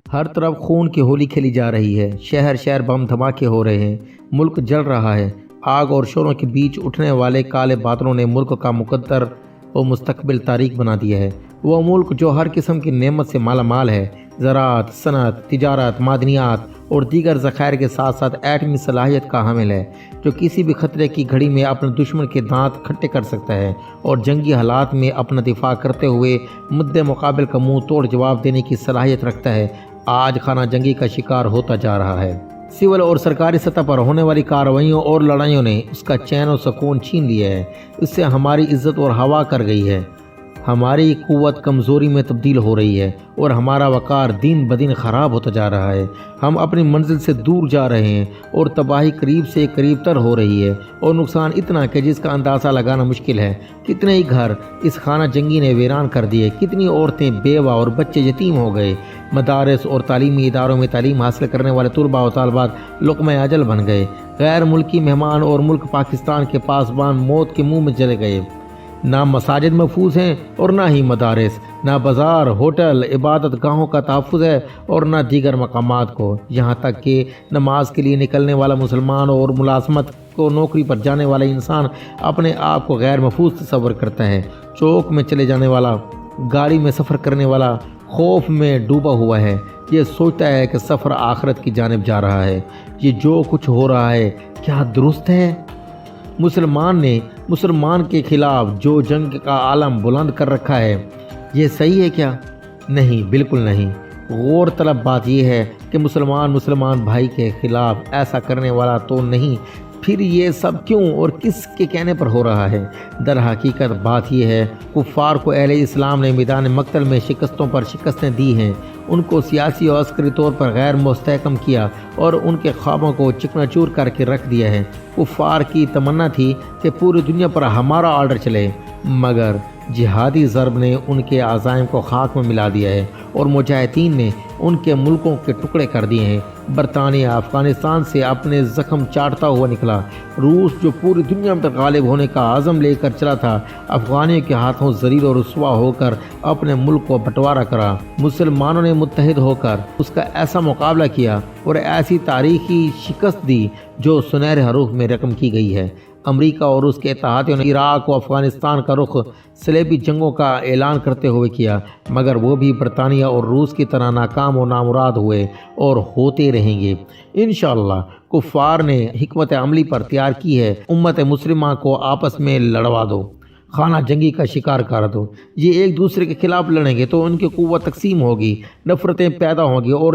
ہر طرف خون کی ہولی کھیلی جا رہی ہے، شہر شہر بم دھماکے ہو رہے ہیں، ملک جل رہا ہے۔ آگ اور شوروں کے بیچ اٹھنے والے کالے بادلوں نے ملک کا مقدر و مستقبل تاریک بنا دیا ہے۔ وہ ملک جو ہر قسم کی نعمت سے مالا مال ہے، زراعت، صنعت، تجارت، معدنیات اور دیگر ذخائر کے ساتھ ساتھ ایٹمی صلاحیت کا حامل ہے، جو کسی بھی خطرے کی گھڑی میں اپنے دشمن کے دانت کھٹے کر سکتا ہے اور جنگی حالات میں اپنا دفاع کرتے ہوئے مد مقابل کا منہ توڑ جواب دینے کی صلاحیت رکھتا ہے، آج خانہ جنگی کا شکار ہوتا جا رہا ہے۔ سول اور سرکاری سطح پر ہونے والی کارروائیوں اور لڑائیوں نے اس کا چین و سکون چھین لیا ہے، اس سے ہماری عزت اور ہوا کر گئی ہے، ہماری قوت کمزوری میں تبدیل ہو رہی ہے اور ہمارا وقار دن بدن خراب ہوتا جا رہا ہے۔ ہم اپنی منزل سے دور جا رہے ہیں اور تباہی قریب سے قریب تر ہو رہی ہے، اور نقصان اتنا کہ جس کا اندازہ لگانا مشکل ہے۔ کتنے ہی گھر اس خانہ جنگی نے ویران کر دیے، کتنی عورتیں بیوہ اور بچے یتیم ہو گئے، مدارس اور تعلیمی اداروں میں تعلیم حاصل کرنے والے طلباء و طالبات لقمہ اجل بن گئے، غیر ملکی مہمان اور ملک پاکستان کے پاسبان موت کے منہ میں چلے گئے۔ نہ مساجد محفوظ ہیں اور نہ ہی مدارس، نہ بازار، ہوٹل، عبادت گاہوں کا تحفظ ہے اور نہ دیگر مقامات کو، یہاں تک کہ نماز کے لیے نکلنے والا مسلمان اور ملازمت کو نوکری پر جانے والا انسان اپنے آپ کو غیر محفوظ تصور کرتا ہے۔ چوک میں چلے جانے والا، گاڑی میں سفر کرنے والا خوف میں ڈوبا ہوا ہے، یہ سوچتا ہے کہ سفر آخرت کی جانب جا رہا ہے۔ یہ جو کچھ ہو رہا ہے کیا درست ہے؟ مسلمان نے مسلمان کے خلاف جو جنگ کا عالم بلند کر رکھا ہے، یہ صحیح ہے کیا؟ نہیں، بالکل نہیں۔ غور طلب بات یہ ہے کہ مسلمان بھائی کے خلاف ایسا کرنے والا تو نہیں، پھر یہ سب کیوں اور کس کے کہنے پر ہو رہا ہے؟ در حقیقت بات یہ ہے، کفار کو اہل اسلام نے میدان مقتل میں شکستوں پر شکستیں دی ہیں، ان کو سیاسی اور عسکری طور پر غیر مستحکم کیا اور ان کے خوابوں کو چکنا چور کر کے رکھ دیا ہے۔ کفار کی تمنا تھی کہ پوری دنیا پر ہمارا آرڈر چلے، مگر جہادی ضرب نے ان کے عزائم کو خاک میں ملا دیا ہے اور مجاہدین نے ان کے ملکوں کے ٹکڑے کر دیے ہیں۔ برطانیہ افغانستان سے اپنے زخم چاٹتا ہوا نکلا، روس جو پوری دنیا میں غالب ہونے کا عزم لے کر چلا تھا، افغانیوں کے ہاتھوں ذلیل اور رسوا ہو کر اپنے ملک کو بٹوارا کرا۔ مسلمانوں نے متحد ہو کر اس کا ایسا مقابلہ کیا اور ایسی تاریخی شکست دی جو سنہرے حروف میں رقم کی گئی ہے۔ امریکہ اور اس کے اتحادیوں نے عراق و افغانستان کا رخ صلیبی جنگوں کا اعلان کرتے ہوئے کیا، مگر وہ بھی برطانیہ اور روس کی طرح ناکام و نامراد ہوئے اور ہوتے رہیں گے۔ انشاءاللہ کفار نے حکمت عملی پر تیار کی ہے، امت مسلمہ کو آپس میں لڑوا دو، خانہ جنگی کا شکار کر دو۔ یہ ایک دوسرے کے خلاف لڑیں گے تو ان کی قوت تقسیم ہوگی، نفرتیں پیدا ہوں گی اور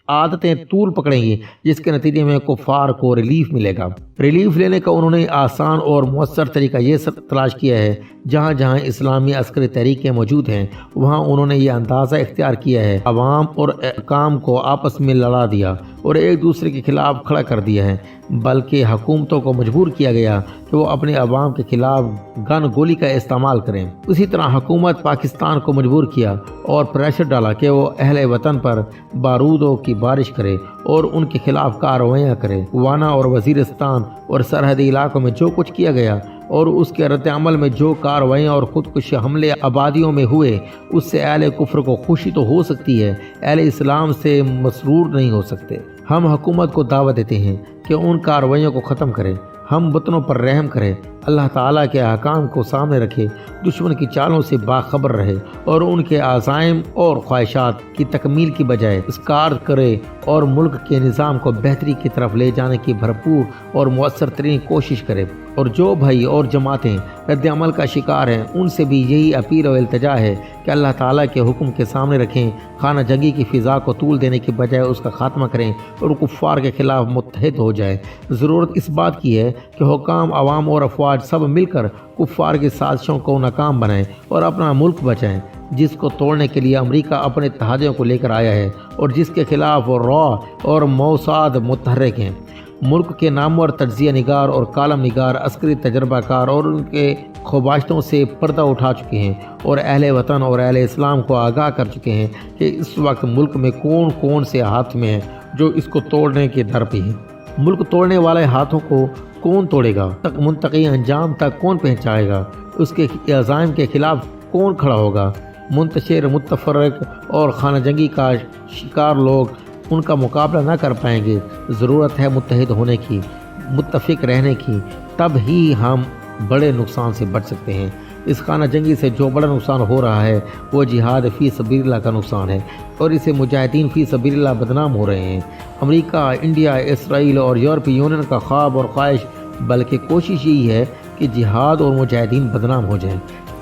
عادتیں طول پکڑیں گی، جس کے نتیجے میں کفار کو ریلیف ملے گا۔ ریلیف لینے کا انہوں نے آسان اور مؤثر طریقہ یہ تلاش کیا ہے، جہاں جہاں اسلامی عسکری تحریکیں موجود ہیں وہاں انہوں نے یہ اندازہ اختیار کیا ہے، عوام اور حکام کو آپس میں لڑا دیا اور ایک دوسرے کے خلاف کھڑا کر دیا ہے، بلکہ حکومتوں کو مجبور کیا گیا کہ وہ اپنے عوام کے خلاف گن گولی کا استعمال کریں۔ اسی طرح حکومت پاکستان کو مجبور کیا اور پریشر ڈالا کہ وہ اہل وطن پر بارودوں کی بارش کرے اور ان کے خلاف کارروائیاں کرے۔ وانا اور وزیرستان اور سرحدی علاقوں میں جو کچھ کیا گیا اور اس کے رد عمل میں جو کارروائیاں اور خودکش حملے آبادیوں میں ہوئے، اس سے اہل کفر کو خوشی تو ہو سکتی ہے، اہل اسلام سے مسرور نہیں ہو سکتے۔ ہم حکومت کو دعوت دیتے ہیں کہ ان کارروائیوں کو ختم کرے، ہم وطنوں پر رحم کرے، اللہ تعالیٰ کے احکام کو سامنے رکھے، دشمن کی چالوں سے باخبر رہے اور ان کے عزائم اور خواہشات کی تکمیل کی بجائے اسکار کرے اور ملک کے نظام کو بہتری کی طرف لے جانے کی بھرپور اور مؤثر ترین کوشش کرے۔ اور جو بھائی اور جماعتیں رد عمل کا شکار ہیں ان سے بھی یہی اپیل و التجا ہے کہ اللہ تعالیٰ کے حکم کے سامنے رکھیں، خانہ جنگی کی فضا کو طول دینے کی بجائے اس کا خاتمہ کریں اور کفار کے خلاف متحد ہو جائیں۔ ضرورت اس بات کی ہے کہ حکام، عوام اور افواج سب مل کر کفار کی سازشوں کو ناکام بنائیں اور اپنا ملک بچائیں، جس کو توڑنے کے لیے امریکہ اپنے اتحادیوں کو لے کر آیا ہے اور جس کے خلاف را اور موساد متحرک ہیں۔ ملک کے نامور تجزیہ نگار اور کالم نگار، عسکری تجربہ کار اور ان کے خباشتوں سے پردہ اٹھا چکے ہیں اور اہل وطن اور اہل اسلام کو آگاہ کر چکے ہیں کہ اس وقت ملک میں کون سے ہاتھ میں ہیں جو اس کو توڑنے کے در پہ ہیں۔ ملک توڑنے والے ہاتھوں کو کون توڑے گا؟ منطقی انجام تک کون پہنچائے گا؟ اس کے عزائم کے خلاف کون کھڑا ہوگا؟ منتشر، متفرق اور خانہ جنگی کا شکار لوگ ان کا مقابلہ نہ کر پائیں گے۔ ضرورت ہے متحد ہونے کی، متفق رہنے کی، تب ہی ہم بڑے نقصان سے بچ سکتے ہیں۔ اس خانہ جنگی سے جو بڑا نقصان ہو رہا ہے وہ جہاد فی سبیل اللہ کا نقصان ہے، اور اسے مجاہدین فی سبیل اللہ بدنام ہو رہے ہیں۔ امریکہ، انڈیا، اسرائیل اور یورپی یونین کا خواب اور خواہش بلکہ کوشش یہی ہے کہ جہاد اور مجاہدین بدنام ہو جائیں۔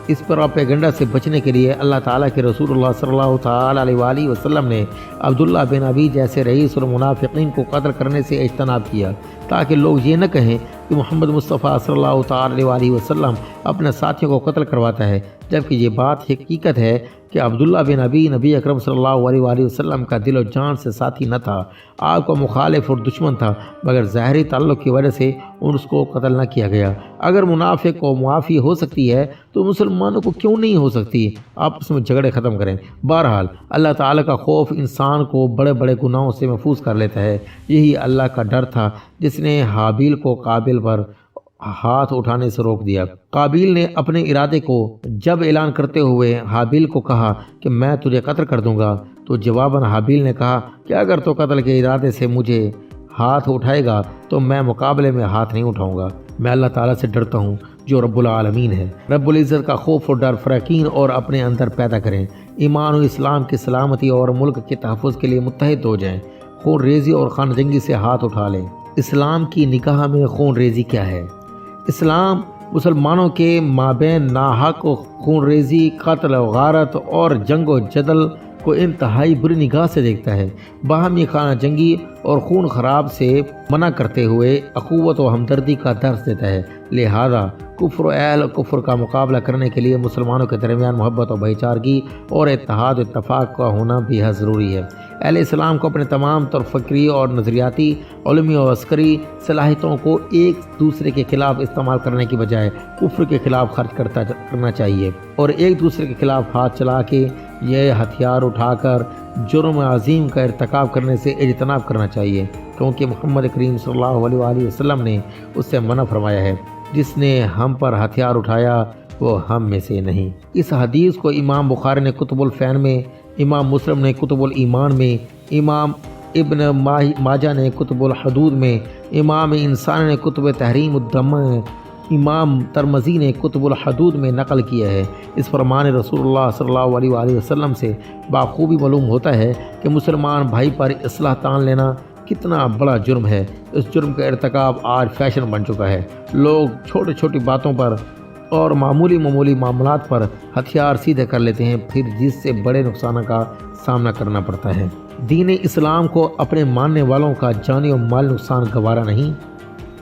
اس پروپیگنڈا سے بچنے کے لیے اللہ تعالیٰ کے رسول اللہ صلی اللہ تعالیٰ علیہ وآلہ وسلم نے عبداللہ بن ابی جیسے رئیس المنافقین کو قتل کرنے سے اجتناب کیا، تاکہ لوگ یہ نہ کہیں کہ محمد مصطفیٰ صلی اللہ تعالیٰ علیہ وآلہ وسلم اپنے ساتھیوں کو قتل کرواتا ہے، جبکہ یہ بات حقیقت ہے کہ عبداللہ بن ابی نبی اکرم صلی اللہ علیہ وآلہ وسلم کا دل و جان سے ساتھی نہ تھا، آپ کا مخالف اور دشمن تھا، مگر ظاہری تعلق کی وجہ سے اس کو قتل نہ کیا گیا۔ اگر منافق کو معافی ہو سکتی ہے تو مسلمانوں کو کیوں نہیں ہو سکتی؟ آپس میں جھگڑے ختم کریں۔ بہرحال اللہ تعالیٰ کا خوف انسان کو بڑے بڑے گناہوں سے محفوظ کر لیتا ہے۔ یہی اللہ کا ڈر تھا جس نے حابیل کو قابل پر ہاتھ اٹھانے سے روک دیا۔ قابیل نے اپنے ارادے کو جب اعلان کرتے ہوئے حابیل کو کہا کہ میں تجھے قتل کر دوں گا، تو جواباً حابیل نے کہا کہ اگر تو قتل کے ارادے سے مجھے ہاتھ اٹھائے گا تو میں مقابلے میں ہاتھ نہیں اٹھاؤں گا۔ میں اللہ تعالیٰ سے ڈرتا ہوں جو رب العالمین ہے۔ رب العزت کا خوف اور ڈر فریقین اور اپنے اندر پیدا کریں، ایمان و اسلام کی سلامتی اور ملک کے تحفظ کے لیے متحد ہو جائیں، خون ریزی اور خانہ جنگی سے ہاتھ اٹھا لیں۔ اسلام کی نگاہ میں خون ریزی کیا ہے؟ اسلام مسلمانوں کے مابین ناحق خون ریزی، قتل و غارت اور جنگ و جدل کو انتہائی بری نگاہ سے دیکھتا ہے۔ باہمی خانہ جنگی اور خون خراب سے منع کرتے ہوئے اخوت و ہمدردی کا درس دیتا ہے۔ لہذا کفر و اہل کفر کا مقابلہ کرنے کے لیے مسلمانوں کے درمیان محبت و بھائی چارگی اور اتحاد و اتفاق کا ہونا بے حد ضروری ہے۔ اہل اسلام کو اپنے تمام تر فکری اور نظریاتی، علمی اور عسکری صلاحیتوں کو ایک دوسرے کے خلاف استعمال کرنے کی بجائے کفر کے خلاف خرچ کرنا چاہیے، اور ایک دوسرے کے خلاف ہاتھ چلا کے یہ ہتھیار اٹھا کر جرم عظیم کا ارتکاب کرنے سے اجتناب کرنا چاہیے، کیونکہ محمد کریم صلی اللہ علیہ وآلہ وسلم نے اس سے منع فرمایا ہے، جس نے ہم پر ہتھیار اٹھایا وہ ہم میں سے نہیں۔ اس حدیث کو امام بخاری نے کتب الفین میں، امام مسلم نے کتب الایمان میں، امام ابن ماجہ نے کتب الحدود میں، امام انسان نے کتب تحریم الدم میں، امام ترمذی نے کتب الحدود میں نقل کیا ہے۔ اس فرمان رسول اللہ صلی اللہ علیہ وآلہ وسلم سے بخوبی معلوم ہوتا ہے کہ مسلمان بھائی پر اصلاح تان لینا کتنا بڑا جرم ہے۔ اس جرم کا ارتکاب آج فیشن بن چکا ہے۔ لوگ چھوٹی چھوٹی باتوں پر اور معمولی معاملات پر ہتھیار سیدھے کر لیتے ہیں، پھر جس سے بڑے نقصان کا سامنا کرنا پڑتا ہے۔ دین اسلام کو اپنے ماننے والوں کا جانی و مال نقصان گوارا نہیں۔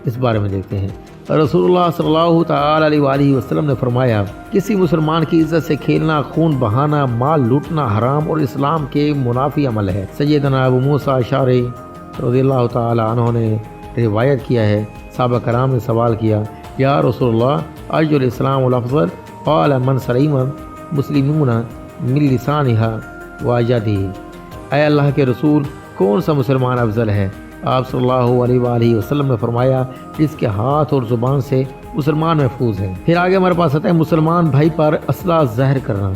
اس بارے میں دیکھتے ہیں، رسول اللہ صلی اللہ تعالی علیہ وآلہ وسلم نے فرمایا، کسی مسلمان کی عزت سے کھیلنا، خون بہانا، مال لوٹنا حرام اور اسلام کے منافی عمل ہے۔ سیدنا ابو موسیٰ اشعری رضی اللہ تعالی عنہ نے روایت کیا ہے، صحابہ کرام نے سوال کیا، یا رسول اللہ ای الاسلام الافضل؟ قال من سلم مسلمون من لسانها و یدہ۔ اے اللہ کے رسول، کون سا مسلمان افضل ہے؟ آپ صلی اللہ علیہ وآلہ وسلم نے فرمایا، جس کے ہاتھ اور زبان سے مسلمان محفوظ ہیں۔ پھر آگے ہمارے پاس آتا ہے مسلمان بھائی پر اسلحہ ظاہر کرنا۔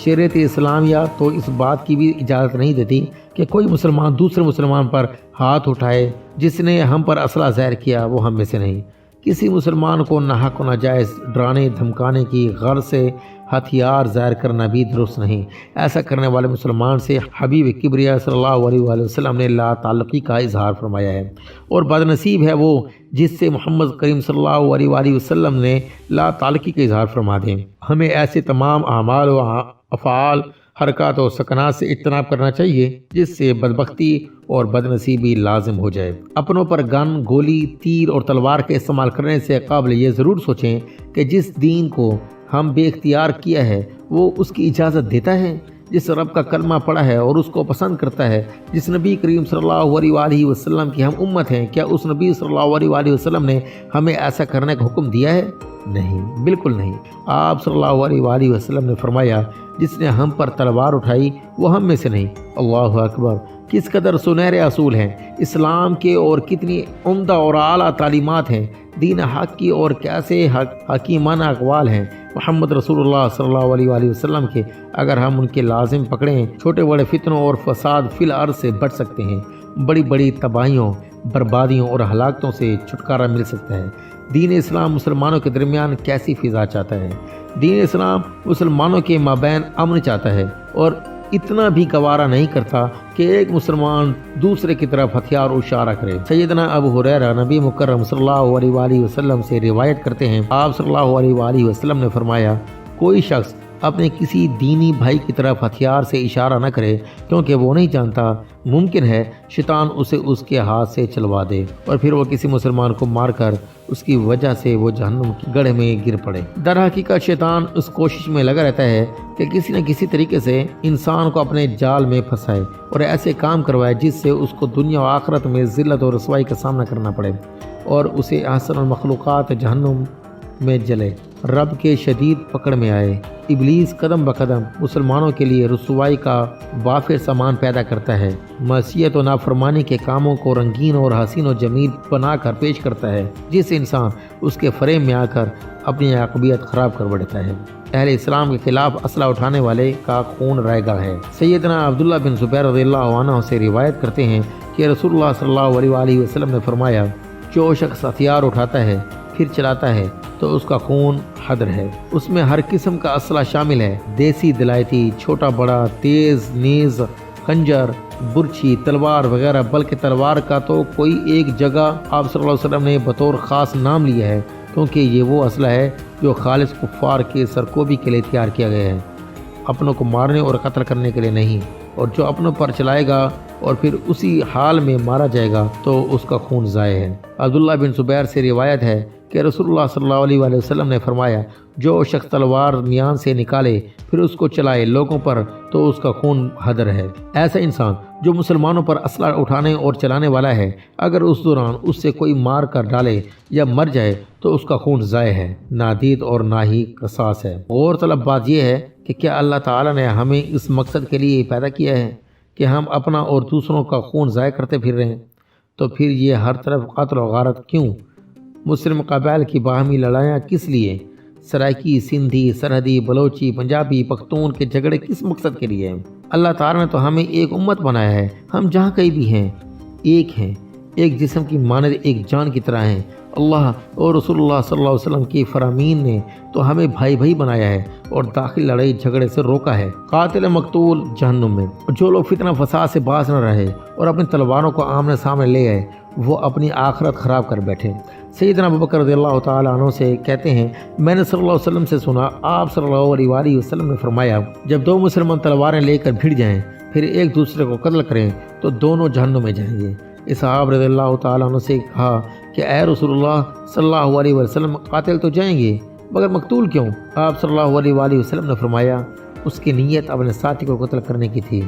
شریعت اسلامیہ تو اس بات کی بھی اجازت نہیں دیتی کہ کوئی مسلمان دوسرے مسلمان پر ہاتھ اٹھائے، جس نے ہم پر اسلحہ ظاہر کیا وہ ہم میں سے نہیں۔ کسی مسلمان کو ناحق و ناجائز ڈرانے دھمکانے کی غرض سے ہتھیار ظاہر کرنا بھی درست نہیں۔ ایسا کرنے والے مسلمان سے حبیب کبریا صلی اللہ علیہ وآلہ وسلم نے لا تعلقی کا اظہار فرمایا ہے، اور بد نصیب ہے وہ جس سے محمد کریم صلی اللہ علیہ وآلہ وسلم نے لا تعلقی کا اظہار فرما دیں۔ ہمیں ایسے تمام اعمال و افعال، حرکات و سکنات سے اجتناب کرنا چاہیے جس سے بدبختی اور بد نصیبی لازم ہو جائے۔ اپنوں پر گن، گولی، تیر اور تلوار کے استعمال کرنے سے قبل یہ ضرور سوچیں کہ جس دین کو ہم بے اختیار کیا ہے وہ اس کی اجازت دیتا ہے، جس رب کا کلمہ پڑھا ہے اور اس کو پسند کرتا ہے، جس نبی کریم صلی اللہ علیہ وآلہ وسلم کی ہم امت ہیں، کیا اس نبی صلی اللہ علیہ وآلہ وسلم نے ہمیں ایسا کرنے کا حکم دیا ہے؟ نہیں، بالکل نہیں۔ آپ صلی اللہ علیہ وآلہ وسلم نے فرمایا، جس نے ہم پر تلوار اٹھائی وہ ہم میں سے نہیں۔ اللہ اکبر! کس قدر سنہرے اصول ہیں اسلام کے، اور کتنی عمدہ اور اعلیٰ تعلیمات ہیں دین حق کی اور کیسے حکیمانہ اقوال ہیں محمد رسول اللہ صلی اللہ علیہ وآلہ وسلم کے، اگر ہم ان کے لازم پکڑیں چھوٹے بڑے فتنوں اور فساد فی الارض سے بچ سکتے ہیں، بڑی بڑی تباہیوں، بربادیوں اور ہلاکتوں سے چھٹکارا مل سکتا ہے۔ دین اسلام مسلمانوں کے درمیان کیسی فضا چاہتا ہے؟ دین اسلام مسلمانوں کے مابین امن چاہتا ہے اور اتنا بھی گوارا نہیں کرتا کہ ایک مسلمان دوسرے کی طرف ہتھیار اشارہ کرے۔ سیدنا ابو ہریرہ نبی مکرم صلی اللہ علیہ وآلہ وسلم سے روایت کرتے ہیں، آپ صلی اللہ علیہ وآلہ وسلم نے فرمایا، کوئی شخص اپنے کسی دینی بھائی کی طرف ہتھیار سے اشارہ نہ کرے، کیونکہ وہ نہیں جانتا، ممکن ہے شیطان اسے اس کے ہاتھ سے چلوا دے اور پھر وہ کسی مسلمان کو مار کر اس کی وجہ سے وہ جہنم کی گڑھ میں گر پڑے۔ در حقیقت شیطان اس کوشش میں لگا رہتا ہے کہ کسی نہ کسی طریقے سے انسان کو اپنے جال میں پھنسائے اور ایسے کام کروائے جس سے اس کو دنیا و آخرت میں ذلت اور رسوائی کا سامنا کرنا پڑے اور اسے احسن المخلوقات جہنم میں جلے، رب کے شدید پکڑ میں آئے۔ ابلیس قدم بقدم مسلمانوں کے لیے رسوائی کا وافر سامان پیدا کرتا ہے، معصیت و نافرمانی کے کاموں کو رنگین اور حسین و جمیل بنا کر پیش کرتا ہے، جس انسان اس کے فریم میں آ کر اپنی عاقبت خراب کر بیٹھتا ہے۔ اہل اسلام کے خلاف اسلحہ اٹھانے والے کا خون رائے گا ہے۔ سیدنا عبداللہ بن زبیر رضی اللہ عنہ سے روایت کرتے ہیں کہ رسول اللہ صلی اللہ علیہ وآلہ وسلم نے فرمایا، جو شخص ہتھیار اٹھاتا ہے پھر چلاتا ہے تو اس کا خون حدر ہے۔ اس میں ہر قسم کا اسلحہ شامل ہے، دیسی دلائتی، چھوٹا بڑا، تیز، نیز، خنجر، برچھی، تلوار وغیرہ، بلکہ تلوار کا تو کوئی ایک جگہ آپ صلی اللہ علیہ وسلم نے بطور خاص نام لیا ہے، کیونکہ یہ وہ اسلحہ ہے جو خالص کفار کے سرکوبی کے لیے تیار کیا گیا ہے، اپنوں کو مارنے اور قتل کرنے کے لیے نہیں، اور جو اپنوں پر چلائے گا اور پھر اسی حال میں مارا جائے گا تو اس کا خون ضائع ہے۔ عبداللہ بن زبیر سے روایت ہے کہ رسول اللہ صلی اللہ علیہ وآلہ وسلم نے فرمایا، جو شخص تلوار میان سے نکالے پھر اس کو چلائے لوگوں پر تو اس کا خون حدر ہے۔ ایسا انسان جو مسلمانوں پر اسلحہ اٹھانے اور چلانے والا ہے، اگر اس دوران اس سے کوئی مار کر ڈالے یا مر جائے تو اس کا خون ضائع ہے، نادید اور نہ ہی قصاص ہے۔ غور طلب بات یہ ہے کہ کیا اللہ تعالیٰ نے ہمیں اس مقصد کے لیے پیدا کیا ہے کہ ہم اپنا اور دوسروں کا خون ضائع کرتے پھر رہے ہیں؟ تو پھر یہ ہر طرف قتل و غارت کیوں؟ مسلم قبائل کی باہمی لڑائیاں کس لیے؟ سرائکی، سندھی، سرحدی، بلوچی، پنجابی، پختون کے جھگڑے کس مقصد کے لیے ہیں؟ اللہ تعالیٰ نے تو ہمیں ایک امت بنایا ہے، ہم جہاں کہیں بھی ہیں ایک ہیں، ایک جسم کی مانند ایک جان کی طرح ہیں۔ اللہ اور رسول اللہ صلی اللہ علیہ وسلم کی فرامین نے تو ہمیں بھائی بھائی بنایا ہے اور داخل لڑائی جھگڑے سے روکا ہے۔ قاتل مقتول جہنم میں، جو لوگ فتنہ فساد سے باز نہ رہے اور اپنی تلواروں کو آمنے سامنے لے آئے، وہ اپنی آخرت خراب کر بیٹھے۔ سیدنا ابوبکر رضی اللہ تعالیٰ عنہ سے کہتے ہیں، میں نے صلی اللہ علیہ وسلم سے سنا، آپ صلی اللہ علیہ وآلہ وسلم نے فرمایا، جب دو مسلمان تلواریں لے کر بھیڑ جائیں پھر ایک دوسرے کو قتل کریں تو دونوں جہنم میں جائیں گے۔ صحابہ رضی اللہ تعالیٰ عنہ سے کہا کہ اے رسول اللہ صلی اللہ علیہ وسلم، قاتل تو جائیں گے مگر مقتول کیوں؟ آپ صلی اللہ علیہ وآلہ وسلم نے فرمایا، اس کی نیت اپنے ساتھی کو قتل کرنے کی تھی،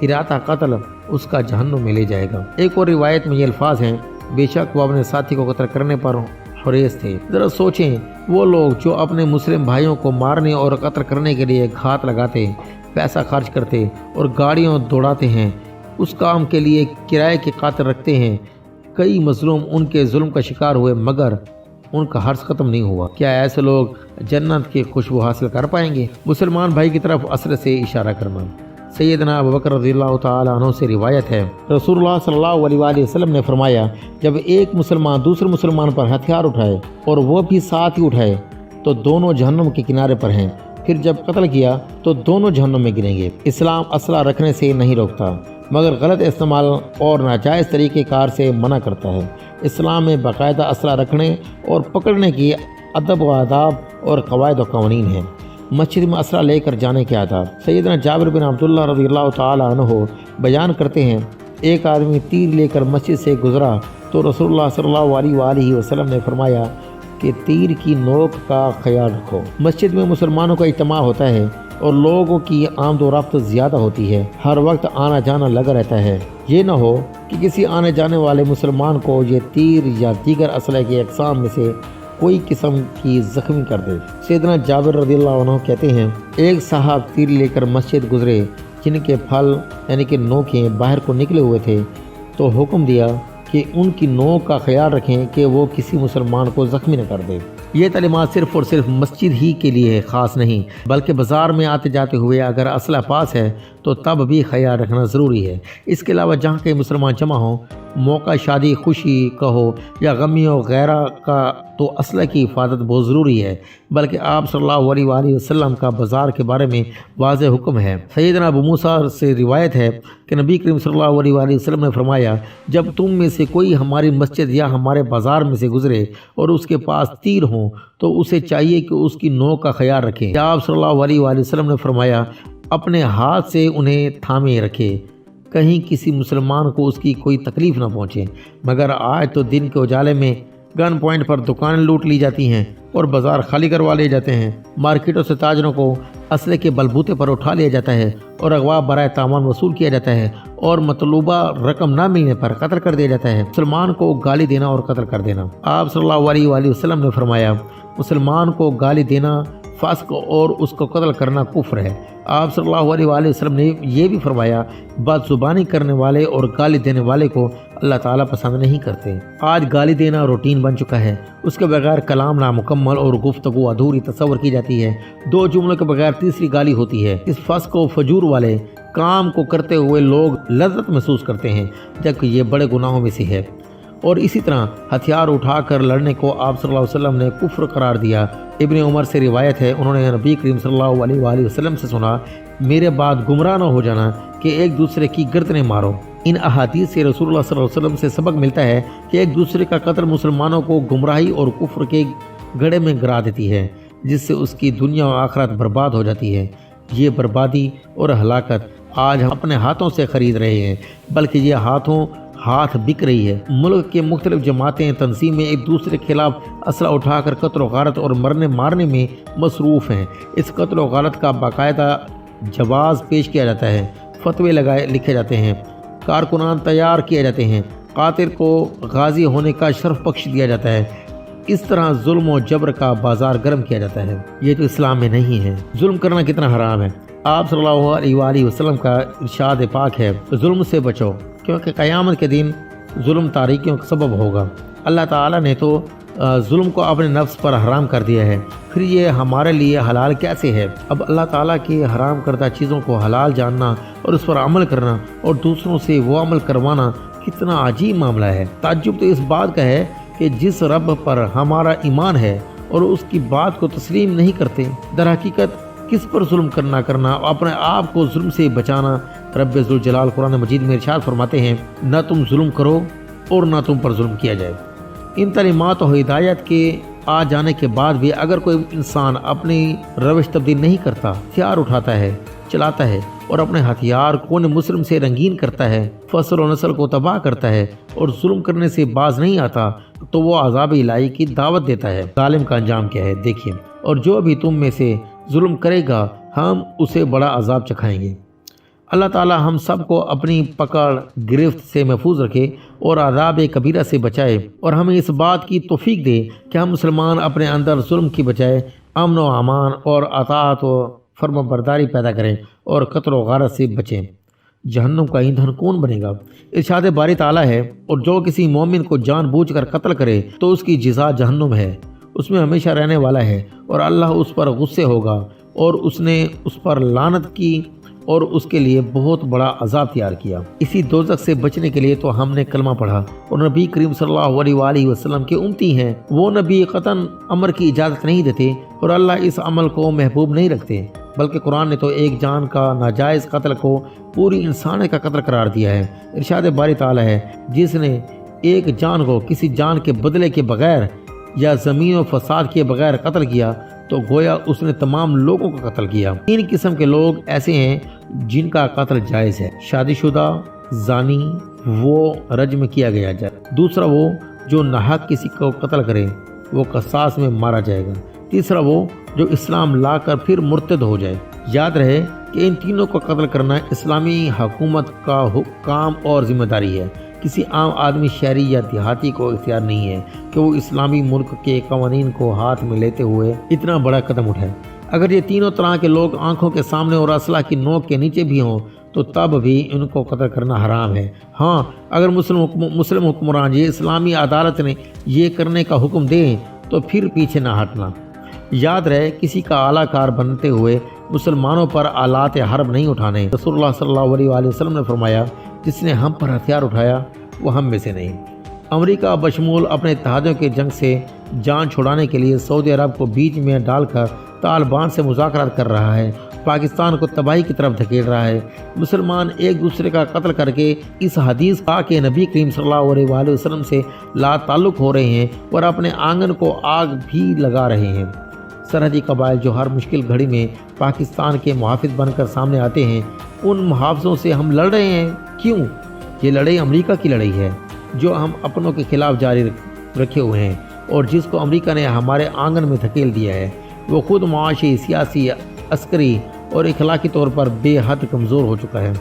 ارادہ قتل اس کا جہنم میں لے جائے گا۔ ایک اور روایت میں یہ الفاظ ہیں، بے شک وہ اپنے ساتھی کو قتل کرنے پر حریص تھے۔ ذرا سوچیں، وہ لوگ جو اپنے مسلم بھائیوں کو مارنے اور قتل کرنے کے لیے گھات لگاتے، پیسہ خرچ کرتے اور گاڑیوں دوڑاتے ہیں، اس کام کے لیے کرائے کے قاتل رکھتے ہیں، کئی مظلوم ان کے ظلم کا شکار ہوئے مگر ان کا حرص ختم نہیں ہوا، کیا ایسے لوگ جنت کی خوشبو حاصل کر پائیں گے؟ مسلمان بھائی کی طرف اسلحے سے اشارہ کرنا۔ سیدنا ابوبکر رضی اللہ تعالیٰ عنہ سے روایت ہے، رسول اللہ صلی اللہ علیہ وآلہ وسلم نے فرمایا، جب ایک مسلمان دوسرے مسلمان پر ہتھیار اٹھائے اور وہ بھی ساتھ ہی اٹھائے تو دونوں جہنم کے کنارے پر ہیں، پھر جب قتل کیا تو دونوں جہنم میں گریں گے۔ اسلام اسلحہ رکھنے سے نہیں روکتا مگر غلط استعمال اور ناجائز طریقہ کار سے منع کرتا ہے۔ اسلام میں باقاعدہ اسلحہ رکھنے اور پکڑنے کی ادب و آداب اور قواعد و قوانین ہیں۔ مسجد میں اسلحہ لے کر جانے کے آداب۔ سیدنا جابر بن عبداللہ رضی اللہ تعالیٰ عنہ بیان کرتے ہیں، ایک آدمی تیر لے کر مسجد سے گزرا تو رسول اللہ صلی اللہ علیہ وآلہ وسلم نے فرمایا کہ تیر کی نوک کا خیال رکھو۔ مسجد میں مسلمانوں کا اجتماع ہوتا ہے اور لوگوں کی آمد و رفت زیادہ ہوتی ہے، ہر وقت آنا جانا لگا رہتا ہے، یہ نہ ہو کہ کسی آنے جانے والے مسلمان کو یہ تیر یا دیگر اسلحے کی اقسام میں سے کوئی قسم کی زخمی کر دے۔ سیدنا جابر رضی اللہ عنہ کہتے ہیں، ایک صاحب تیر لے کر مسجد گزرے جن کے پھل یعنی کہ نوکیں باہر کو نکلے ہوئے تھے، تو حکم دیا کہ ان کی نوک کا خیال رکھیں کہ وہ کسی مسلمان کو زخمی نہ کر دے۔ یہ تعلیمات صرف اور صرف مسجد ہی کے لیے خاص نہیں، بلکہ بازار میں آتے جاتے ہوئے اگر اسلحہ پاس ہے تو تب بھی خیال رکھنا ضروری ہے۔ اس کے علاوہ جہاں کئی مسلمان جمع ہوں، موقع شادی خوشی کا ہو یا غمی وغیرہ کا، تو اسلحہ کی حفاظت بہت ضروری ہے، بلکہ آپ صلی اللہ علیہ وآلہ وسلم کا بازار کے بارے میں واضح حکم ہے۔ سیدنا ابو موسیٰ سے روایت ہے کہ نبی کریم صلی اللہ علیہ وآلہ وسلم نے فرمایا، جب تم میں سے کوئی ہماری مسجد یا ہمارے بازار میں سے گزرے اور اس کے پاس تیر ہوں تو اسے چاہیے کہ اس کی نوک کا خیال رکھے۔ آپ صلی اللہ علیہ وآلہ وسلم نے فرمایا، اپنے ہاتھ سے انہیں تھامے رکھے، کہیں کسی مسلمان کو اس کی کوئی تکلیف نہ پہنچے۔ مگر آج تو دن کے اجالے میں گن پوائنٹ پر دکانیں لوٹ لی جاتی ہیں اور بازار خالی کروا لیے جاتے ہیں، مارکیٹوں سے تاجروں کو اسلحے کے بلبوتے پر اٹھا لیا جاتا ہے اور اغوا برائے تاوان وصول کیا جاتا ہے اور مطلوبہ رقم نہ ملنے پر قتل کر دیا جاتا ہے۔ مسلمان کو گالی دینا اور قتل کر دینا۔ آپ صلی اللہ علیہ وآلہ وسلم نے فرمایا، مسلمان کو گالی دینا فسق اور اس کو قتل کرنا کفر ہے۔ آپ صلی اللہ علیہ وآلہ وسلم نے یہ بھی فرمایا، بد زبانی کرنے والے اور گالی دینے والے کو اللہ تعالیٰ پسند نہیں کرتے۔ آج گالی دینا روٹین بن چکا ہے، اس کے بغیر کلام نامکمل اور گفتگو ادھوری تصور کی جاتی ہے، دو جملوں کے بغیر تیسری گالی ہوتی ہے۔ اس فسق و فجور والے کام کو کرتے ہوئے لوگ لذت محسوس کرتے ہیں، جبکہ یہ بڑے گناہوں میں سے ہے۔ اور اسی طرح ہتھیار اٹھا کر لڑنے کو آپ صلی اللہ علیہ وسلم نے کفر قرار دیا۔ ابن عمر سے روایت ہے، انہوں نے نبی کریم صلی اللہ علیہ وآلہ وسلم سے سنا، میرے بعد گمراہ نہ ہو جانا کہ ایک دوسرے کی گردنیں مارو۔ ان احادیث سے رسول اللہ صلی اللہ علیہ وسلم سے سبق ملتا ہے کہ ایک دوسرے کا قتل مسلمانوں کو گمراہی اور کفر کے گڑھے میں گرا دیتی ہے، جس سے اس کی دنیا و آخرت برباد ہو جاتی ہے۔ یہ بربادی اور ہلاکت آج ہم اپنے ہاتھوں سے خرید رہے ہیں، بلکہ یہ ہاتھ بک رہی ہے۔ ملک کے مختلف جماعتیں تنظیمیں ایک دوسرے کے خلاف اسلحہ اٹھا کر قتل و غارت اور مرنے مارنے میں مصروف ہیں۔ اس قتل و غارت کا باقاعدہ جواز پیش کیا جاتا ہے، فتوے لکھے جاتے ہیں، کارکنان تیار کیے جاتے ہیں، قاتل کو غازی ہونے کا شرف بخش دیا جاتا ہے۔ اس طرح ظلم و جبر کا بازار گرم کیا جاتا ہے۔ یہ تو اسلام میں نہیں ہے۔ ظلم کرنا کتنا حرام ہے۔ آپ صلی اللہ علیہ وآلہ وسلم کا ارشاد پاک ہے، ظلم سے بچو کیونکہ قیامت کے دن ظلم تاریکیوں کا سبب ہوگا۔ اللہ تعالیٰ نے تو ظلم کو اپنے نفس پر حرام کر دیا ہے، پھر یہ ہمارے لیے حلال کیسے ہے؟ اب اللہ تعالیٰ کی حرام کردہ چیزوں کو حلال جاننا اور اس پر عمل کرنا اور دوسروں سے وہ عمل کروانا کتنا عجیب معاملہ ہے۔ تعجب تو اس بات کا ہے کہ جس رب پر ہمارا ایمان ہے اور اس کی بات کو تسلیم نہیں کرتے، در حقیقت کس پر ظلم کرنا اور اپنے آپ کو ظلم سے بچانا۔ رب ذوالجلال قرآن مجید میں ارشاد فرماتے ہیں، نہ تم ظلم کرو اور نہ تم پر ظلم کیا جائے۔ ان تعلیمات و ہدایت کے آ جانے کے بعد بھی اگر کوئی انسان اپنی روش تبدیل نہیں کرتا، ہتھیار اٹھاتا ہے، چلاتا ہے اور اپنے ہتھیار کون مسلم سے رنگین کرتا ہے، فصل و نسل کو تباہ کرتا ہے اور ظلم کرنے سے باز نہیں آتا، تو وہ عذاب الہی کی دعوت دیتا ہے۔ ظالم کا انجام کیا ہے دیکھیے، اور جو بھی تم میں سے ظلم کرے گا ہم اسے بڑا عذاب چکھائیں گے۔ اللہ تعالی ہم سب کو اپنی پکڑ گرفت سے محفوظ رکھے اور عذاب کبیرہ سے بچائے، اور ہمیں اس بات کی توفیق دے کہ ہم مسلمان اپنے اندر ظلم کی بجائے امن و امان اور اطاعت و فرما برداری پیدا کریں اور قتل و غارت سے بچیں۔ جہنم کا ایندھن کون بنے گا؟ ارشاد باری تعالیٰ ہے، اور جو کسی مومن کو جان بوجھ کر قتل کرے تو اس کی جزا جہنم ہے، اس میں ہمیشہ رہنے والا ہے، اور اللہ اس پر غصے ہوگا اور اس نے اس پر لعنت کی اور اس کے لیے بہت بڑا عذاب تیار کیا۔ اسی دوزخ سے بچنے کے لیے تو ہم نے کلمہ پڑھا اور نبی کریم صلی اللہ علیہ وآلہ وسلم کے امتی ہیں۔ وہ نبی قطعاً امر کی اجازت نہیں دیتے اور اللہ اس عمل کو محبوب نہیں رکھتے، بلکہ قرآن نے تو ایک جان کا ناجائز قتل کو پوری انسان کا قتل قرار دیا ہے۔ ارشاد باری تعالیٰ ہے، جس نے ایک جان کو کسی جان کے بدلے کے بغیر یا زمین و فساد کے بغیر قتل کیا تو گویا اس نے تمام لوگوں کا قتل کیا۔ تین قسم کے لوگ ایسے ہیں جن کا قتل جائز ہے: شادی شدہ، زانی، وہ رجم کیا گیا جائے۔ دوسرا وہ جو ناحق کسی کو قتل کرے، وہ قصاص میں مارا جائے گا۔ تیسرا وہ جو اسلام لا کر پھر مرتد ہو جائے۔ یاد رہے کہ ان تینوں کو قتل کرنا اسلامی حکومت کا کام اور ذمہ داری ہے۔ کسی عام آدمی، شہری یا دیہاتی کو اختیار نہیں ہے کہ وہ اسلامی ملک کے قوانین کو ہاتھ میں لیتے ہوئے اتنا بڑا قدم اٹھائے۔ اگر یہ تینوں طرح کے لوگ آنکھوں کے سامنے اور اسلحہ کی نوک کے نیچے بھی ہوں تو تب بھی ان کو قتل کرنا حرام ہے۔ ہاں، اگر مسلم حکمران یہ اسلامی عدالت نے یہ کرنے کا حکم دیں تو پھر پیچھے نہ ہٹنا۔ یاد رہے، کسی کا اعلیٰ کار بنتے ہوئے مسلمانوں پر آلات حرب نہیں اٹھانے۔ رسول اللہ صلی اللہ علیہ وآلہ وسلم نے فرمایا، جس نے ہم پر ہتھیار اٹھایا وہ ہم میں سے نہیں۔ امریکہ بشمول اپنے اتحادیوں کے جنگ سے جان چھڑانے کے لیے سعودی عرب کو بیچ میں ڈال کر طالبان سے مذاکرات کر رہا ہے، پاکستان کو تباہی کی طرف دھکیل رہا ہے۔ مسلمان ایک دوسرے کا قتل کر کے اس حدیث کے نبی کریم صلی اللہ علیہ وآلہ وسلم سے لا تعلق ہو رہے ہیں اور اپنے آنگن کو آگ بھی لگا رہے ہیں۔ سرحدی قبائل جو ہر مشکل گھڑی میں پاکستان کے محافظ بن کر سامنے آتے ہیں، ان محافظوں سے ہم لڑ رہے ہیں۔ کیوں؟ یہ لڑائی امریکہ کی لڑائی ہے جو ہم اپنوں کے خلاف جاری رکھے ہوئے ہیں اور جس کو امریکہ نے ہمارے آنگن میں دھکیل دیا ہے۔ وہ خود معاشی، سیاسی، عسکری اور اخلاقی طور پر بے حد کمزور ہو چکا ہے۔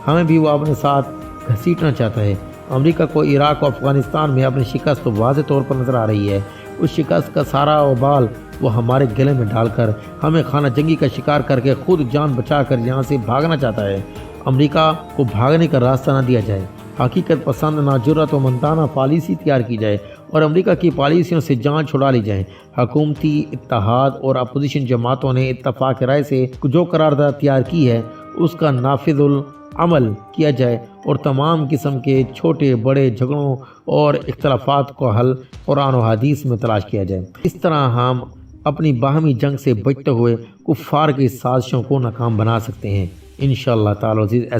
ہمیں بھی وہ اپنے ساتھ گھسیٹنا چاہتا ہے۔ امریکہ کو عراق اور افغانستان میں اپنی شکست واضح طور پر نظر آ رہی ہے۔ اس شکست کا سارا وبال وہ ہمارے گلے میں ڈال کر ہمیں خانہ جنگی کا شکار کر کے خود جان بچا کر یہاں سے بھاگنا چاہتا ہے۔ امریکہ کو بھاگنے کا راستہ نہ دیا جائے، حقیقت پسند نہ جرأت و مندانہ پالیسی تیار کی جائے اور امریکہ کی پالیسیوں سے جان چھڑا لی جائے۔ حکومتی اتحاد اور اپوزیشن جماعتوں نے اتفاق رائے سے جو قرارداد تیار کی ہے اس کا نافذ العمل کیا جائے اور تمام قسم کے چھوٹے بڑے جھگڑوں اور اختلافات کو حل قرآن و حدیث میں تلاش کیا جائے۔ اس طرح ہم اپنی باہمی جنگ سے بچتے ہوئے کفار کی سازشوں کو ناکام بنا سکتے ہیں۔ انشاءاللہ تعالی عزیز ایسا